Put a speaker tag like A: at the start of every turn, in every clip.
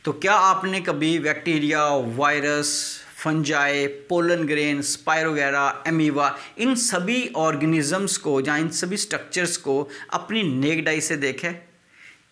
A: तो क्या आपने कभी bacteria, virus, fungi, pollen grain, spirogyra, amoeba, इन सभी ऑर्गेनिजम्स को या इन सभी स्ट्रक्चर्स को अपनी नेक्ड आई से देखा है?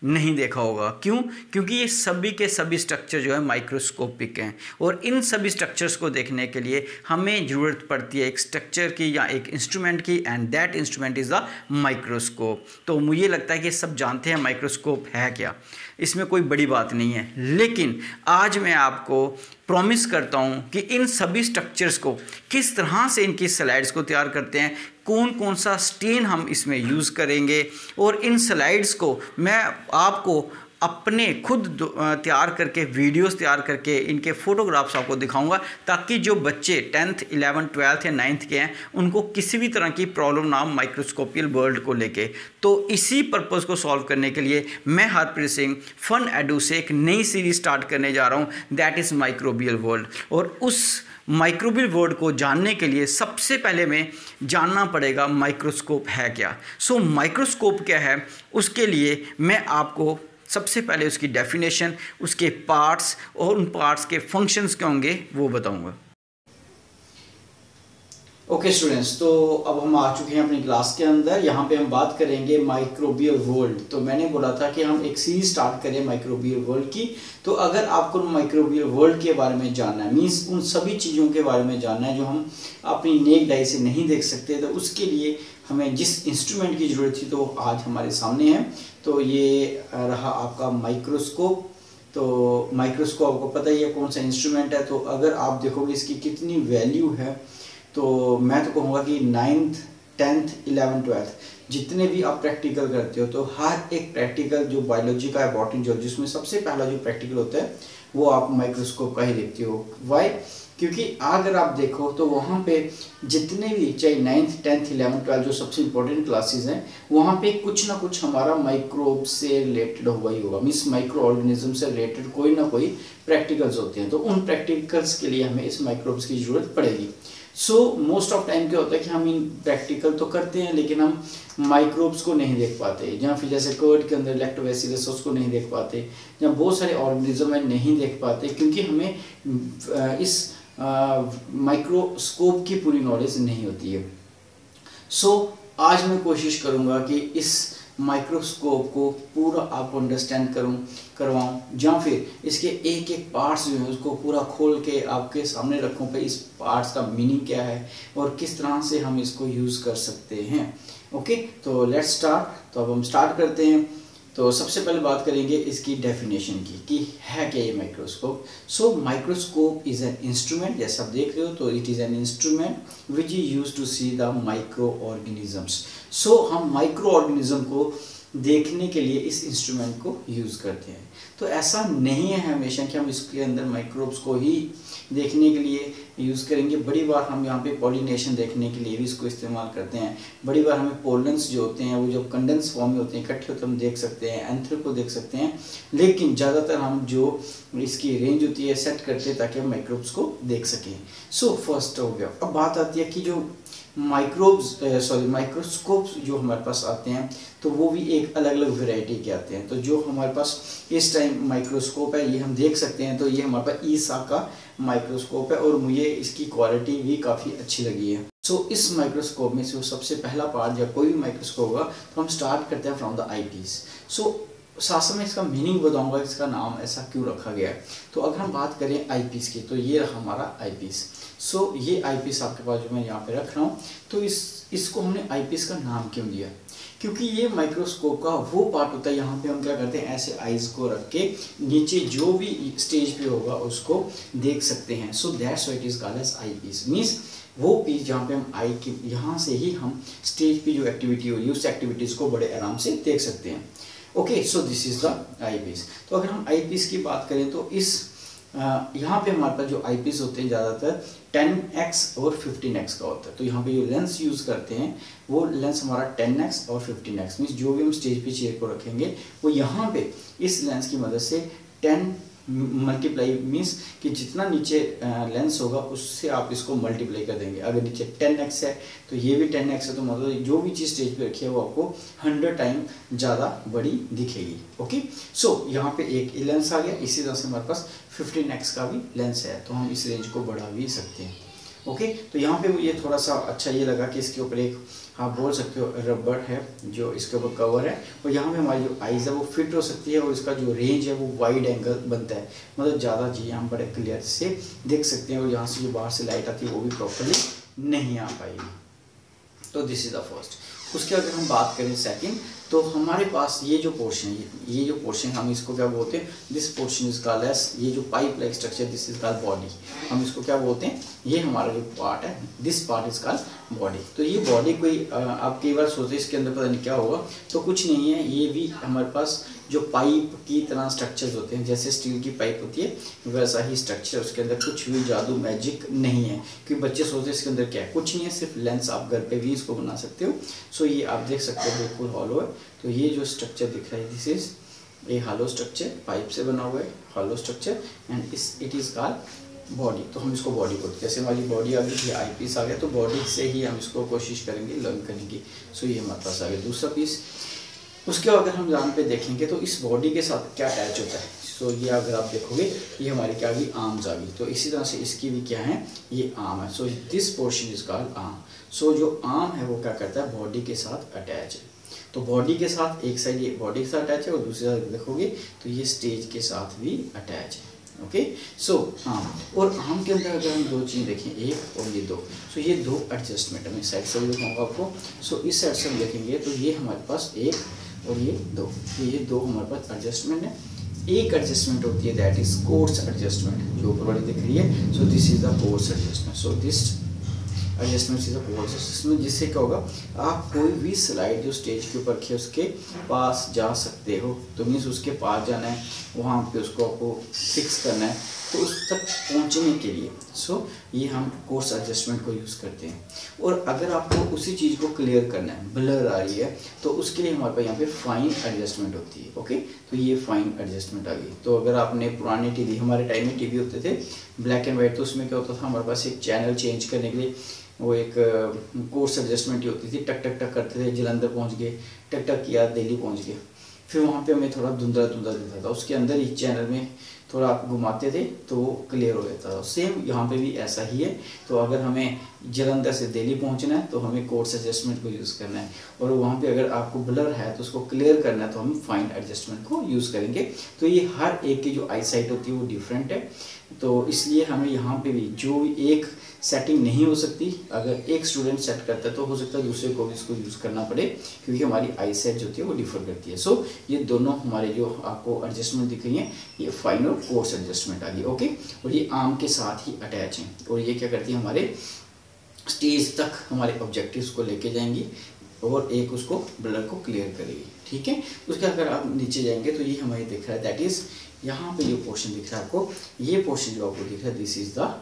A: नहीं देखा होगा। क्यों? क्योंकि ये सभी के सभी स्ट्रक्चर जो है माइक्रोस्कोपिक हैं और इन सभी स्ट्रक्चर्स को देखने के लिए हमें ज़रूरत पड़ती है एक स्ट्रक्चर की या एक इंस्ट्रूमेंट की, and that instrument is the microscope. तो मुझे लगता है कि सब जानते हैं माइक्रोस्कोप है क्या, इसमें कोई बड़ी बात नहीं है। लेकिन आज मैं आपको प्रॉमिस करता हूँ कि इन सभी स्ट्रक्चर्स को किस तरह से इनकी स्लाइड्स को तैयार करते हैं, कौन कौन सा स्टेन हम इसमें यूज़ करेंगे, और इन स्लाइड्स को मैं आपको अपने खुद तैयार करके वीडियोस तैयार करके इनके फ़ोटोग्राफ्स आपको दिखाऊंगा, ताकि जो बच्चे 10th, 11th, 12th या 9th के हैं उनको किसी भी तरह की प्रॉब्लम ना हो माइक्रोस्कोपियल वर्ल्ड को लेके। तो इसी पर्पज़ को सॉल्व करने के लिए मैं हरप्रीत सिंह फन एडू से एक नई सीरीज स्टार्ट करने जा रहा हूँ, दैट इज़ माइक्रोबियल वर्ल्ड। और उस माइक्रोबियल वर्ल्ड को जानने के लिए सबसे पहले में जानना पड़ेगा माइक्रोस्कोप है क्या। सो माइक्रोस्कोप क्या है, उसके लिए मैं आपको सबसे पहले उसकी डेफिनेशन, उसके पार्ट्स और उन पार्ट्स के फंक्शंस क्या होंगे वो बताऊंगा। ओके स्टूडेंट्स, तो अब हम आ चुके हैं अपनी क्लास के अंदर। यहाँ पे हम बात करेंगे माइक्रोबियल वर्ल्ड। तो मैंने बोला था कि हम एक सीरीज स्टार्ट करें माइक्रोबियल वर्ल्ड की। तो अगर आपको माइक्रोबियल वर्ल्ड के बारे में जानना है, मीन्स उन सभी चीज़ों के बारे में जानना है जो हम अपनी नेक्ड आई से नहीं देख सकते, तो उसके लिए हमें जिस इंस्ट्रूमेंट की ज़रूरत थी तो आज हमारे सामने है। तो ये रहा आपका माइक्रोस्कोप। तो माइक्रोस्कोप आपको पता ही है कौन सा इंस्ट्रूमेंट है। तो अगर आप देखोगे इसकी कितनी वैल्यू है, तो मैं तो कहूँगा कि 9th, 10th, 11th, 12th जितने भी आप प्रैक्टिकल करते हो, तो हर एक प्रैक्टिकल जो बायोलॉजी का है, बॉटनी जो, जिसमें सबसे पहला जो प्रैक्टिकल होता है वो आप माइक्रोस्कोप का ही देखते हो। वाई? क्योंकि अगर आप देखो तो वहाँ पे जितने भी चाहे 9th, 10th, 11th, 12th जो सबसे इंपॉर्टेंट क्लासेस हैं, वहाँ पे कुछ ना कुछ हमारा माइक्रोब से रिलेटेड हुआ ही होगा, मीन्स माइक्रो ऑर्गेनिज्म से रिलेटेड कोई ना कोई प्रैक्टिकल्स होते हैं। तो उन प्रैक्टिकल्स के लिए हमें इस माइक्रोब्स की ज़रूरत पड़ेगी। सो मोस्ट ऑफ टाइम क्या होता है कि हम इन प्रैक्टिकल तो करते हैं लेकिन हम माइक्रोब्स को नहीं देख पाते, या फिर जैसे कर्ड के अंदर लैक्टोबैसिलस उसको नहीं देख पाते, या बहुत सारे ऑर्गेनिज्म है नहीं देख पाते, क्योंकि हमें इस माइक्रोस्कोप की पूरी नॉलेज नहीं होती है। सो आज मैं कोशिश करूँगा कि इस माइक्रोस्कोप को पूरा आपको अंडरस्टैंड करवाऊँ, या फिर इसके एक एक पार्ट्स जो है उसको पूरा खोल के आपके सामने रखूँ पे इस पार्ट्स का मीनिंग क्या है और किस तरह से हम इसको यूज़ कर सकते हैं। ओके, तो लेट्स स्टार्ट। तो अब हम स्टार्ट करते हैं। तो सबसे पहले बात करेंगे इसकी डेफिनेशन की कि है क्या ये microscope. So microscope is an instrument, जैसा आप देख रहे हो, तो it is an instrument which is use to see the micro organisms. So हम माइक्रो ऑर्गेनिज्म को देखने के लिए इस इंस्ट्रूमेंट को यूज़ करते हैं। तो ऐसा नहीं है हमेशा कि हम इसके अंदर माइक्रोब्स को ही देखने के लिए यूज़ करेंगे। बड़ी बार हम यहाँ पे पॉलिनेशन देखने के लिए भी इसको इस्तेमाल करते हैं। बड़ी बार हमें पोलन्स जो होते हैं वो जब कंडेंस फॉर्म में होते हैं, इकट्ठे होते हैं, हम देख सकते हैं, एंथर को देख सकते हैं, लेकिन ज़्यादातर हम जो इसकी रेंज होती है सेट करते हैं ताकि हम माइक्रोब्स को देख सकें। सो फर्स्ट हो गया। अब बात आती है कि जो माइक्रोस्कोप्स जो हमारे पास आते हैं तो वो भी एक अलग अलग वैरायटी के आते हैं। तो जो हमारे पास इस टाइम माइक्रोस्कोप है ये हम देख सकते हैं, तो ये हमारे पास ईसा का माइक्रोस्कोप है और मुझे इसकी क्वालिटी भी काफ़ी अच्छी लगी है। सो इस माइक्रोस्कोप में से सबसे पहला पार्ट, या कोई भी माइक्रोस्कोप होगा तो हम स्टार्ट करते हैं फ्रॉम द आई पीस। सो साथ में इसका मीनिंग बताऊंगा, इसका नाम ऐसा क्यों रखा गया है। तो अगर हम बात करें आई पीस की, तो ये रहा हमारा आई पीस। सो ये आई पीस आपके पास जो मैं यहाँ पे रख रहा हूँ, तो इसको हमने आई पीस का नाम क्यों दिया, क्योंकि ये माइक्रोस्कोप का वो पार्ट होता है, यहाँ पे हम क्या करते हैं ऐसे आइज को रख के नीचे जो भी स्टेज पे होगा उसको देख सकते हैं। So that's why it is called as eyepiece, means वो पीस जहाँ पे हम आई के यहाँ से ही हम स्टेज पे जो एक्टिविटी हो रही है उस एक्टिविटीज़ को बड़े आराम से देख सकते हैं। Okay, so this is the eyepiece. तो अगर हम आई पीस की बात करें तो इस यहाँ पे हमारे पास जो आई पीस होते हैं ज़्यादातर 10x और 15x का होता है। तो यहाँ पे जो लेंस यूज़ करते हैं वो लेंस हमारा 10x और 15x, मीन्स जो भी हम स्टेज पे चेयर को रखेंगे वो यहाँ पे इस लेंस की मदद से 10 मल्टीप्लाई मीन्स कि जितना नीचे लेंस होगा उससे आप इसको मल्टीप्लाई कर देंगे। अगर नीचे 10x है तो ये भी 10x है, तो मतलब जो भी चीज़ स्टेज पे रखी है वो आपको 100 टाइम ज़्यादा बड़ी दिखेगी। ओके, सो यहाँ पे एक लेंस आ गया। इसी तरह से हमारे पास 15x का भी लेंस है, तो हम इस रेंज को बढ़ा भी सकते हैं। ओके, तो यहाँ पे मुझे थोड़ा सा अच्छा ये लगा कि इसके ऊपर एक आप बोल सकते हो रबर है जो इसके ऊपर कवर है, और यहाँ पे हमारी जो आइज़ है वो फिट हो सकती है, और इसका जो रेंज है वो वाइड एंगल बनता है, मतलब ज़्यादा चीज़ें हम बड़े क्लियर से देख सकते हैं, और यहाँ से जो बाहर से लाइट आती है वो भी प्रॉपरली नहीं आ पाएगी। तो दिस इज़ द फर्स्ट। उसके अगर हम बात करें सेकंड, तो हमारे पास ये जो पोर्शन है, ये जो पोर्शन हम इसको क्या बोलते हैं, this portion is called as, ये जो pipe like structure this is called body, हम इसको क्या बोलते हैं, ये हमारा जो पार्ट है this part is called body. तो ये बॉडी कोई आप कई बार सोचते हैं इसके अंदर पता नहीं क्या होगा, तो कुछ नहीं है, ये भी हमारे पास जो पाइप की तरह स्ट्रक्चर्स होते हैं, जैसे स्टील की पाइप होती है वैसा ही स्ट्रक्चर, उसके अंदर कुछ भी जादू मैजिक नहीं है। क्योंकि बच्चे सोचते हैं इसके अंदर क्या है, कुछ नहीं है, सिर्फ लेंस। आप घर पे भी इसको बना सकते हो। सो ये आप देख सकते हो बिल्कुल हॉलो है। तो ये जो स्ट्रक्चर दिख रहा है this is a hollow structure, pipe से बना हुआ है hollow structure, and it is called body. तो हम इसको बॉडी बोलते हैं। जैसे हमारी बॉडी आ गई, ये आई पीस आ गया, तो बॉडी से ही हम इसको कोशिश करेंगे लर्न करने की। सो ये हमारे पास आ गया दूसरा पीस। उसके अगर हम यहाँ पे देखेंगे तो इस बॉडी के साथ क्या अटैच होता है, सो ये अगर आप देखोगे ये हमारी क्या आ गई, आर्म्स आ गई। तो इसी तरह से इसकी भी क्या है, ये आर्म है। So this portion is called arm. So जो आर्म है वो क्या करता है, बॉडी के साथ अटैच है। तो बॉडी के साथ एक साइड ये बॉडी के साथ अटैच है, और दूसरी साइड देखोगे तो ये स्टेज के साथ भी अटैच है। ओके, सो आर्म, और आर्म के अंदर अगर हम दो चीज़ देखें, एक और ये दो, सो ये दो एडजस्टमेंट है। मैं साइड से भी दिखाऊंगा आपको। सो इस साइड से हम देखेंगे तो ये हमारे पास एक और ये दो, तो ये दो हमारे पास एडजस्टमेंट है। एक एडजस्टमेंट होती है दैट इज कोर्स एडजस्टमेंट, जो ऊपर वाली दिख रही है। So this is the course adjustment. So this adjustment is a course adjustment, जिससे क्या होगा, आप कोई भी स्लाइड जो स्टेज के ऊपर रखी है उसके पास जा सकते हो। तो मीन्स उसके पास जाना है, वहाँ पे उसको आपको फिक्स करना है, तो उस तक पहुँचने के लिए सो ये हम कोर्स एडजस्टमेंट को यूज़ करते हैं। और अगर आपको उसी चीज़ को क्लियर करना है, ब्लर आ रही है, तो उसके लिए हमारे पास यहाँ पे फाइन एडजस्टमेंट होती है। ओके, तो ये फाइन एडजस्टमेंट आ गई। तो अगर आपने पुराने टीवी, हमारे टाइम में टीवी होते थे ब्लैक एंड वाइट, तो उसमें क्या होता था, हमारे पास एक चैनल चेंज करने के लिए वो एक कोर्स एडजस्टमेंट ही होती थी। टक टक टक करते थे, जलंधर पहुँच गए, टक टक किया दिल्ली पहुँच गए, फिर वहाँ पे हमें थोड़ा धुंधला धुंधला दिखता था। उसके अंदर ही चैनल में थोड़ा आप घुमाते थे तो वो क्लियर हो जाता था। सेम यहाँ पे भी ऐसा ही है। तो अगर हमें जलंधर से दिल्ली पहुँचना है तो हमें कोर्स एडजस्टमेंट को यूज़ करना है, और वहाँ पे अगर आपको ब्लर है तो उसको क्लियर करना है तो हम फाइन एडजस्टमेंट को यूज़ करेंगे। तो ये हर एक की जो आई साइट होती है वो डिफरेंट है, तो इसलिए हमें यहाँ पे भी जो एक सेटिंग नहीं हो सकती, अगर एक स्टूडेंट सेट करता है तो हो सकता है दूसरे को भी इसको यूज़ करना पड़े, क्योंकि हमारी आई सेट जो होती है वो डिफर करती है। सो ये दोनों हमारे जो आपको एडजस्टमेंट दिख रही हैं, ये फाइन और कोर्स एडजस्टमेंट आ गई। ओके, और ये आर्म के साथ ही अटैच हैं, और ये क्या करती है, हमारे स्टेज तक हमारे ऑब्जेक्टिव्स को लेके जाएंगी, और एक उसको ब्लर को क्लियर करेगी। ठीक है, उसके अगर आप नीचे जाएंगे तो ये हमें दिख रहा है, दैट इज़ यहाँ पे जो पोर्शन दिख रहा है आपको, ये पोर्शन जो आपको दिख रहा है दिस इज़ द,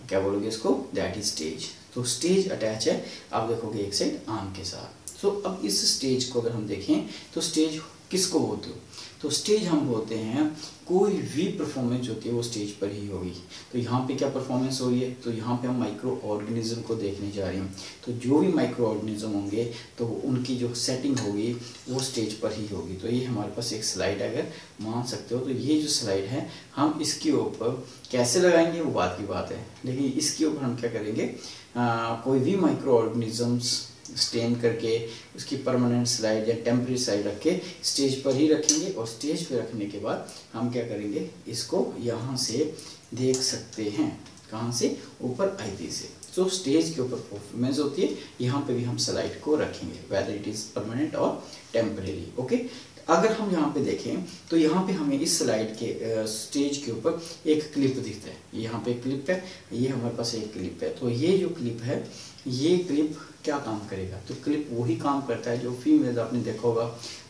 A: क्या बोलोगे इसको, दैट इज स्टेज। तो स्टेज अटैच है, आप देखोगे एक साइड आर्म के साथ। सो अब इस स्टेज को अगर हम देखें तो स्टेज किसको बोलते हो, तो स्टेज हम बोलते हैं कोई भी परफॉर्मेंस होती है वो स्टेज पर ही होगी। तो यहाँ पे क्या परफॉर्मेंस हो रही है, तो यहाँ पे हम माइक्रो ऑर्गेनिज्म को देखने जा रहे हैं। तो जो भी माइक्रो ऑर्गेनिज्म होंगे तो उनकी जो सेटिंग होगी वो स्टेज पर ही होगी। तो ये हमारे पास एक स्लाइड अगर मान सकते हो, तो ये जो स्लाइड है हम इसके ऊपर कैसे लगाएंगे वो बात की बात है, लेकिन इसके ऊपर हम क्या करेंगे, कोई भी माइक्रो ऑर्गेनिजम्स स्टेन करके उसकी परमानेंट स्लाइड या टेम्परेरी स्लाइड रख के स्टेज पर ही रखेंगे, और स्टेज पे रखने के बाद हम क्या करेंगे, इसको यहाँ से देख सकते हैं, कहाँ से, ऊपर आईपी से। तो स्टेज के ऊपर परफॉर्मेंस होती है, यहाँ पे भी हम स्लाइड को रखेंगे, वेदर इट इज़ परमानेंट और टेम्परेरी। ओके, अगर हम यहाँ पे देखें तो यहाँ पे हमें इस स्लाइड के स्टेज के ऊपर एक क्लिप दिखता है। यहाँ पे क्लिप है, ये हमारे पास एक क्लिप है। तो ये जो क्लिप है, ये क्लिप क्या काम करेगा, तो क्लिप वही काम करता है जो फीमेल आपने देखा होगा,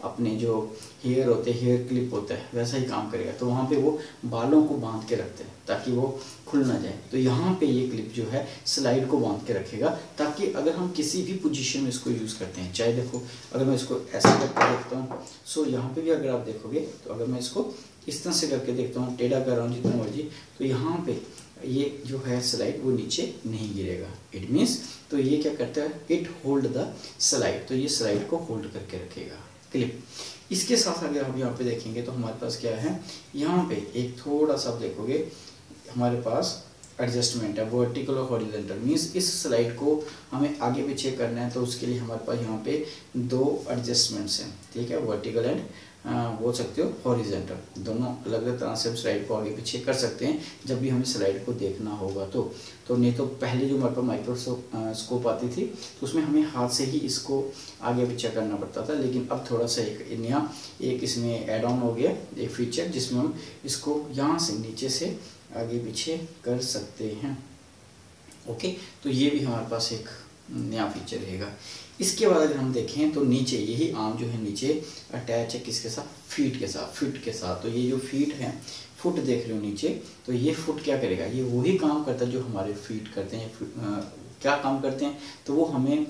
A: अपने जो हेयर होते हैं, हेयर क्लिप होता है, वैसा ही काम करेगा। तो वहाँ पे वो बालों को बांध के रखते हैं ताकि वो खुल ना जाए। तो यहाँ पे ये क्लिप जो है स्लाइड को बांध के रखेगा, ताकि अगर हम किसी भी पोजीशन में इसको यूज़ करते हैं, चाहे देखो अगर मैं इसको ऐसे करके देखता हूँ, सो यहाँ पे भी अगर आप देखोगे तो अगर मैं इसको इस तरह से करके देखता हूँ, टेढ़ा कर रहा हूँ जितना मर्जी, तो यहाँ पे ये जो है स्लाइड वो नीचे नहीं गिरेगा। इट मीन्स तो ये क्या करता है, इट होल्ड द स्लाइड, तो ये स्लाइड को होल्ड करके रखेगा, क्लिप। इसके साथ अगर हम यहाँ पे देखेंगे तो हमारे पास क्या है, यहाँ पे एक थोड़ा सा आप देखोगे हमारे पास एडजस्टमेंट है, वर्टिकल और हॉरिजॉन्टल। मीन्स इस स्लाइड को हमें आगे पीछे करना है तो उसके लिए हमारे पास यहाँ पे 2 एडजस्टमेंट्स हैं, ठीक है, वर्टिकल एंड बोल सकते हो हॉरिजॉन्टल। दोनों अलग अलग तरह से हम स्लाइड को आगे पीछे कर सकते हैं जब भी हमें स्लाइड को देखना होगा तो नहीं तो पहले जो हमारे पास माइक्रोस्कोप आती थी तो उसमें हमें हाथ से ही इसको आगे पीछे करना पड़ता था, लेकिन अब थोड़ा सा एक नया एक इसमें एड ऑन हो गया, एक फीचर जिसमें हम इसको यहाँ से नीचे से आगे पीछे कर सकते हैं। ओके, तो ये भी हमारे पास एक नया फीचर रहेगा। इसके बाद अगर हम देखें तो नीचे यही आर्म जो है नीचे अटैच है किसके साथ, फीट के साथ। तो ये जो फीट है, फुट देख रहे हो नीचे, तो ये फुट क्या करेगा, ये वही काम करता है जो हमारे फीट करते हैं। क्या काम करते हैं, तो वो हमें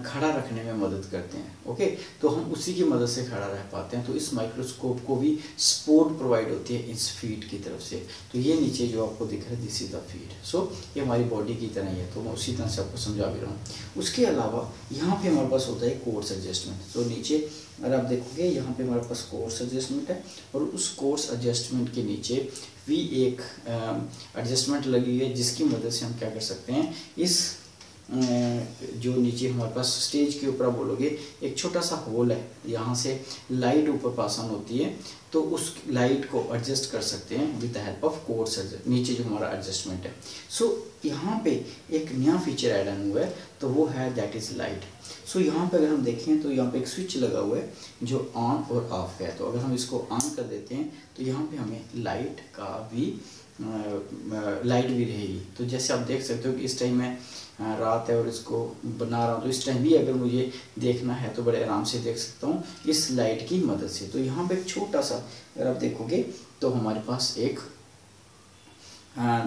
A: खड़ा रखने में मदद करते हैं। ओके, तो हम उसी की मदद से खड़ा रह पाते हैं। तो इस माइक्रोस्कोप को भी सपोर्ट प्रोवाइड होती है इस फीट की तरफ से। तो ये नीचे जो आपको दिख रहा है दिस इज द फीट। सो ये हमारी बॉडी की तरह ही है, तो मैं उसी तरह से आपको समझा भी रहा हूँ। उसके अलावा यहाँ पे हमारे पास होता है कोर्स एडजस्टमेंट। तो नीचे अगर आप देखोगे यहाँ पे हमारे पास कोर्स एडजस्टमेंट है, और उस कोर्स एडजस्टमेंट के नीचे भी एक एडजस्टमेंट लगी हुई है जिसकी मदद से हम क्या कर सकते हैं, इस जो नीचे हमारे पास स्टेज के ऊपर बोलोगे एक छोटा सा होल है, यहाँ से लाइट ऊपर पास ऑन होती है, तो उस लाइट को एडजस्ट कर सकते हैं with the help of course नीचे जो हमारा एडजस्टमेंट है। सो यहाँ पे एक नया फीचर ऐड ऑन हुआ है, तो वो है दैट इज़ लाइट। सो यहाँ पे अगर हम देखें तो यहाँ पे एक स्विच लगा हुआ है जो ऑन और ऑफ है। तो अगर हम इसको ऑन कर देते हैं तो यहाँ पे हमें लाइट भी रहेगी। तो जैसे आप देख सकते हो कि इस टाइम में रात है और इसको बना रहा हूँ, तो इस टाइम भी अगर मुझे देखना है तो बड़े आराम से देख सकता हूँ इस लाइट की मदद से। तो यहाँ पे एक छोटा सा अगर आप देखोगे तो हमारे पास एक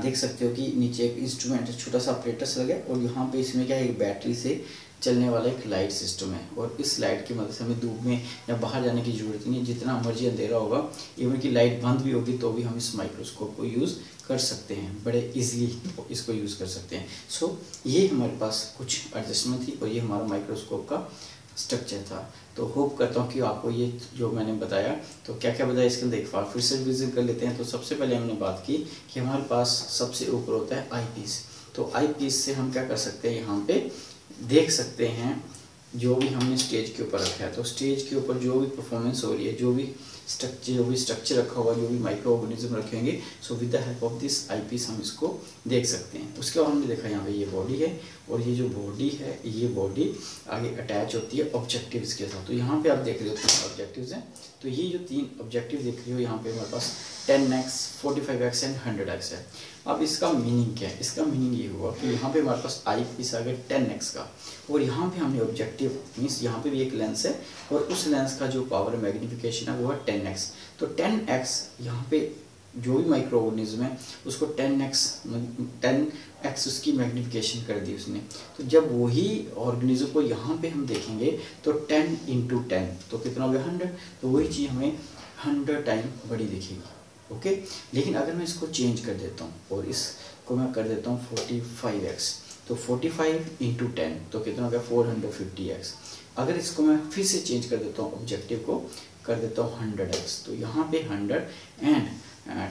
A: देख सकते हो कि नीचे एक इंस्ट्रूमेंट छोटा सा ऑपरेटर्स लगा है, और यहाँ पे इसमें क्या है, एक बैटरी से चलने वाला एक लाइट सिस्टम है। और इस लाइट की मदद से हमें धूप में या बाहर जाने की ज़रूरत नहीं है, जितना मर्जी अंधेरा होगा, इवन की लाइट बंद भी होगी तो भी हम इस माइक्रोस्कोप को यूज़ कर सकते हैं, बड़े इजीली इसको यूज़ कर सकते हैं। सो ये हमारे पास कुछ एडजस्टमेंट थी और ये हमारा माइक्रोस्कोप का स्ट्रक्चर था। तो होप करता हूँ कि आपको ये जो मैंने बताया, तो क्या क्या बताया इसके अंदर एक बार फिर से विजिट कर लेते हैं। तो सबसे पहले हमने बात की कि हमारे पास सबसे ऊपर होता है आई पीस। तो आई पीस से हम क्या कर सकते हैं, यहाँ पे देख सकते हैं जो भी हमने स्टेज के ऊपर रखा है। तो स्टेज के ऊपर जो भी परफॉर्मेंस हो रही है, जो भी स्ट्रक्चर रखा हुआ, जो भी माइक्रो ऑर्गेनिज्म रखे होंगे, so with the help of this eyepiece हम इसको देख सकते हैं। उसके बाद हमने देखा यहाँ पे ये बॉडी है, और ये जो बॉडी है ये बॉडी आगे अटैच होती है ऑब्जेक्टिव्स के साथ। तो यहाँ पे आप देख रहे हो 3 ऑब्जेक्टिव्स हैं। तो ये जो 3 ऑब्जेक्टिव देख रहे हो यहाँ पे हमारे पास 10x, 45x एंड 100x है। अब इसका मीनिंग क्या है, इसका मीनिंग ये हुआ कि यहाँ पे हमारे पास आई पीस आ गया 10x का, और यहाँ पे हमने ऑब्जेक्टिव मीन्स यहाँ पे भी एक लेंस है, और उस लेंस का जो पावर मैग्नीफिकेशन है वो है 10x। तो 10x यहाँ पे जो भी माइक्रो ऑर्गेनिज्म है उसको 10x उसकी मैग्नीफिकेशन कर दी उसने। तो जब वही ऑर्गेनिज्म को यहाँ पे हम देखेंगे तो 10 × 10 तो कितना हो गया 100। तो वही चीज़ हमें 100 टाइम बड़ी दिखेगी। ओके, लेकिन अगर मैं इसको चेंज कर देता हूँ और इसको मैं कर देता हूँ 45x, तो 45 × 10 तो कितना हो गया 450x। अगर इसको मैं फिर से चेंज कर देता हूँ, ऑब्जेक्टिव को कर देता हूँ 100x, तो यहाँ पे 100 एंड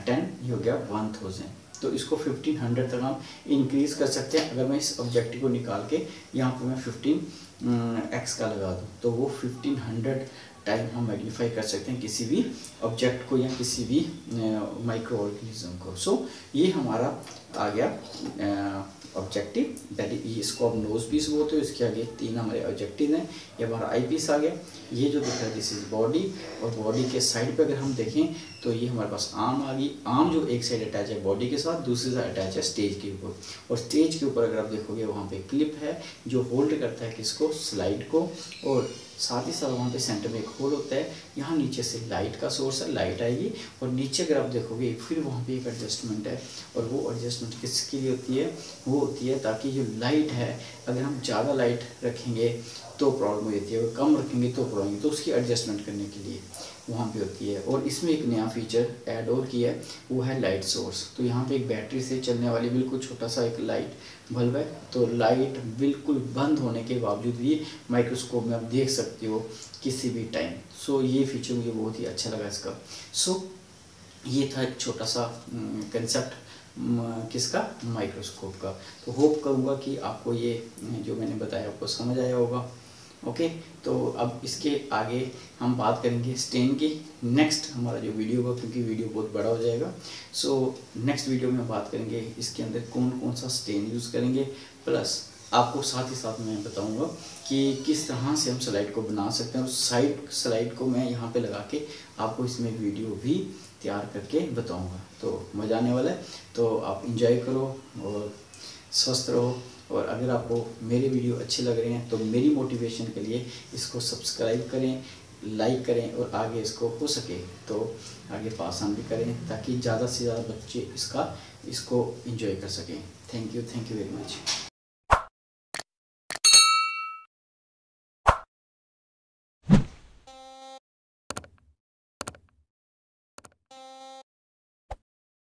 A: 10 ये हो गया 1000। तो इसको 1500 तक हम इंक्रीज कर सकते हैं। अगर मैं इस ऑब्जेक्टिव को निकाल के यहाँ पे मैं 15x का लगा दूँ तो वो 1500 टाइम हम मैग्नीफाई कर सकते हैं किसी भी ऑब्जेक्ट को या किसी भी माइक्रो ऑर्गेनिज्म को। सो ये हमारा आ गया ऑब्जेक्टिव, दैट इज इसको आप नोज पीस बोलते हो। इसके आगे 3 हमारे ऑब्जेक्टिव हैं। ये हमारा आई पीस आ गया। ये जो दिख रहा है दिस इज बॉडी, और बॉडी के साइड पे अगर हम देखें तो ये हमारे पास आर्म आ गई। आर्म जो एक साइड अटैच है बॉडी के साथ, दूसरी साइड अटैच है स्टेज के ऊपर, और स्टेज के ऊपर अगर आप देखोगे वहाँ पे क्लिप है जो होल्ड करता है किसको, स्लाइड को, और साथ ही साथ वहाँ पे सेंटर में एक होल होता है। यहाँ नीचे से लाइट का सोर्स है, लाइट आएगी, और नीचे अगर आप देखोगे फिर वहाँ पे एक एडजस्टमेंट है, और वो एडजस्टमेंट किसके लिए होती है, वो होती है ताकि जो लाइट है, अगर हम ज़्यादा लाइट रखेंगे तो प्रॉब्लम हो जाती है, अगर कम रखेंगे तो प्रॉब्लम, तो उसकी एडजस्टमेंट करने के लिए वहाँ पे होती है। और इसमें एक नया फीचर ऐड और किया है, वो है लाइट सोर्स। तो यहाँ पे एक बैटरी से चलने वाली बिल्कुल छोटा सा एक लाइट बल्ब है, तो लाइट बिल्कुल बंद होने के बावजूद भी माइक्रोस्कोप में आप देख सकते हो किसी भी टाइम। सो ये फीचर मुझे बहुत ही अच्छा लगा इसका। सो ये था एक छोटा सा कंसेप्ट किसका, माइक्रोस्कोप का। तो होप करूँगा कि आपको ये जो मैंने बताया आपको समझ आया होगा। ओके, तो अब इसके आगे हम बात करेंगे स्टेन की, नेक्स्ट हमारा जो वीडियो होगा, क्योंकि वीडियो बहुत बड़ा हो जाएगा। सो नेक्स्ट वीडियो में बात करेंगे इसके अंदर कौन कौन सा स्टेन यूज़ करेंगे, प्लस आपको साथ ही साथ मैं बताऊंगा कि किस तरह से हम स्लाइड को बना सकते हैं, और साइड स्लाइड को मैं यहाँ पे लगा के आपको इसमें वीडियो भी तैयार करके बताऊंगा। तो मज़ा आने वाला है, तो आप इंजॉय करो और स्वस्थ रहो। और अगर आपको मेरे वीडियो अच्छे लग रहे हैं तो मेरी मोटिवेशन के लिए इसको सब्सक्राइब करें, लाइक करें, और आगे इसको हो सके तो आगे पास ऑन भी करें, ताकि ज़्यादा से ज़्यादा बच्चे इसको एंजॉय कर सकें। Thank you very much.